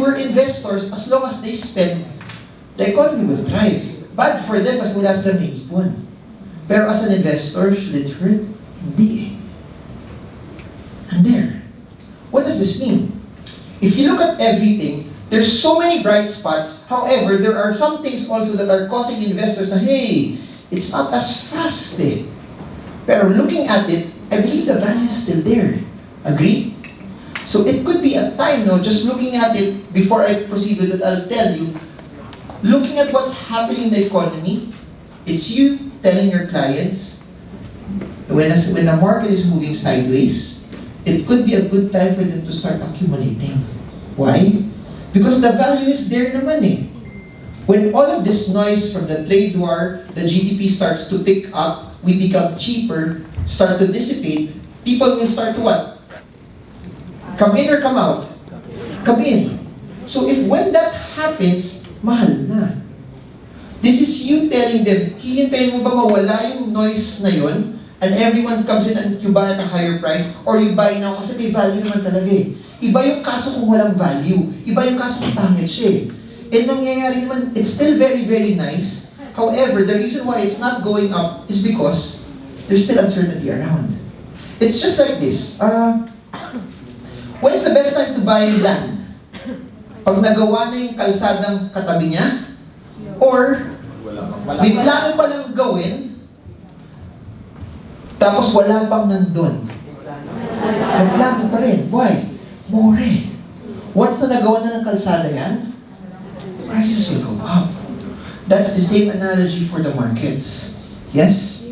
for investors, as long as they spend, the economy will thrive. Bad for them kasi wala silang naipon. Pero as an investor, should it hurt? Hindi eh. And there. What does this mean? If you look at everything, there's so many bright spots. However, there are some things also that are causing investors na, hey, it's not as fast eh. Pero looking at it, I believe the value is still there. Agree? So it could be a time, no, just looking at it, before I proceed with it, I'll tell you, looking at what's happening in the economy, it's you telling your clients, when the market is moving sideways, it could be a good time for them to start accumulating. Why? Because the value is there naman eh. When all of this noise from the trade war, the GDP starts to pick up, we become cheaper, start to dissipate, people will start to what? Come in or come out? Come in. So if when that happens, mahal na. This is you telling them, hihintayin mo ba mawala yung noise na yun, and everyone comes in and you buy at a higher price, or you buy now kasi may value naman talaga eh. Iba yung kaso kung walang value. Iba yung kaso kung pangit siya eh. And nangyayari naman, it's still very, very nice. However, the reason why it's not going up is because there's still uncertainty around. It's just like this. When is the best time to buy land? Pag nagawa na yung kalsadang katabi niya? Or, may plano pa lang gawin, tapos wala pang nandun. May plano pa rin. Why? More. Once na nagawa na ng kalsada yan, prices will go up. That's the same analogy for the markets. Yes?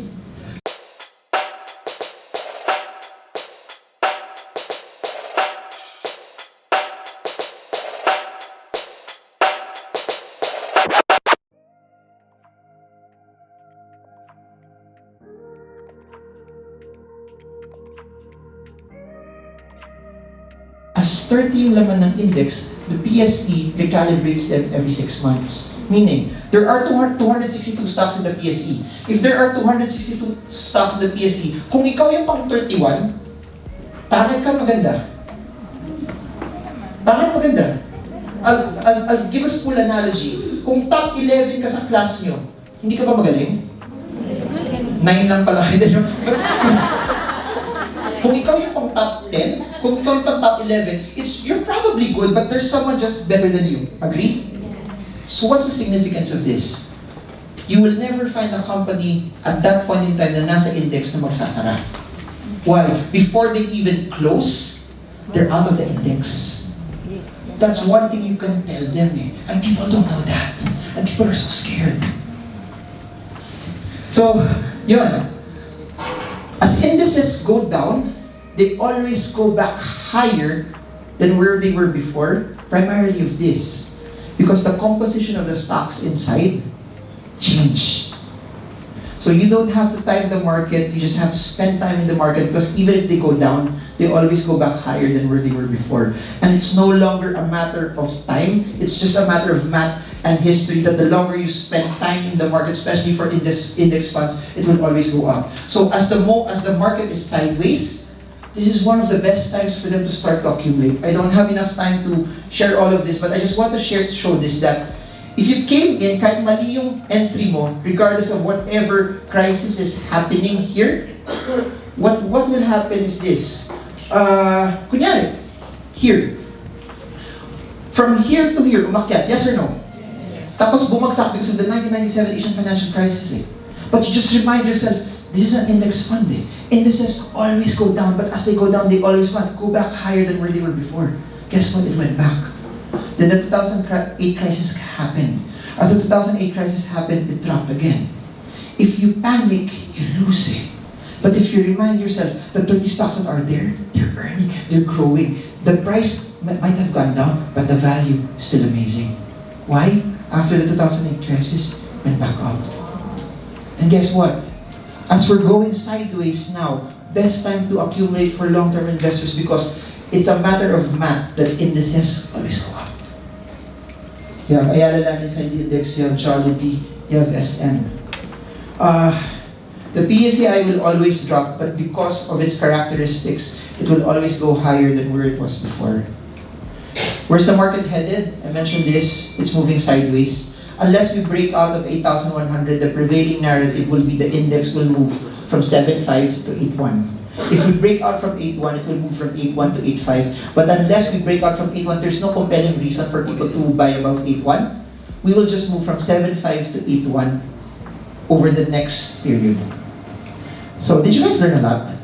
As 30 yung laman ng index, the PSE recalibrates them every 6 months. Meaning, there are 262 stocks in the PSE. If there are 262 stocks in the PSE, kung ikaw yung pang 31, pangit ka maganda. Pangit maganda. I'll give a school analogy. Kung top 11 ka sa class nyo, hindi ka ba magaling? 9 lang pala. Kung ikaw yung pang top 10, kung ikaw yung pang top 11, you're probably good, but there's someone just better than you. Agree? So what's the significance of this? You will never find a company at that point in time na nasa index na magsasara. Why? Before they even close, they're out of the index. That's one thing you can tell them eh. And people don't know that. And people are so scared. So, yun. As indices go down, they always go back higher than where they were before, primarily of this. Because the composition of the stocks inside change. So you don't have to time the market, you just have to spend time in the market, because even if they go down, they always go back higher than where they were before. And it's no longer a matter of time, it's just a matter of math and history, that the longer you spend time in the market, especially for index funds, it will always go up. So as the market is sideways, this is one of the best times for them to start to accumulate. I don't have enough time to share all of this, but I just want to show this, that if you came in, kahit mali yung entry mo, regardless of whatever crisis is happening here, what will happen is this. Kunyari, here. From here to here, umakyat, yes or no? Tapos bumagsak because of the 1997 Asian financial crisis eh. But you just remind yourself, this is an index fund eh. Indices always go down, but as they go down, they always go back higher than where they were before. Guess what? It went back. Then the 2008 crisis happened. As the 2008 crisis happened, it dropped again. If you panic, you lose it. But if you remind yourself that 30 stocks that are there, they're earning, they're growing. The price might have gone down, but the value is still amazing. Why? After the 2008 crisis, went back up. And guess what? As we're going sideways now, best time to accumulate for long-term investors, because it's a matter of math that indices always go up. You have Ayala Land inside the index, you have Jollibee, you have SM. The PSEI will always drop, but because of its characteristics, it will always go higher than where it was before. Where's the market headed? I mentioned this, it's moving sideways. Unless we break out of 8,100, the prevailing narrative will be the index will move from 7.5 to 8.1. If we break out from 8.1, it will move from 8.1 to 8.5. But unless we break out from 8.1, there's no compelling reason for people to buy above 8.1. We will just move from 7.5 to 8.1 over the next period. So, did you guys learn a lot?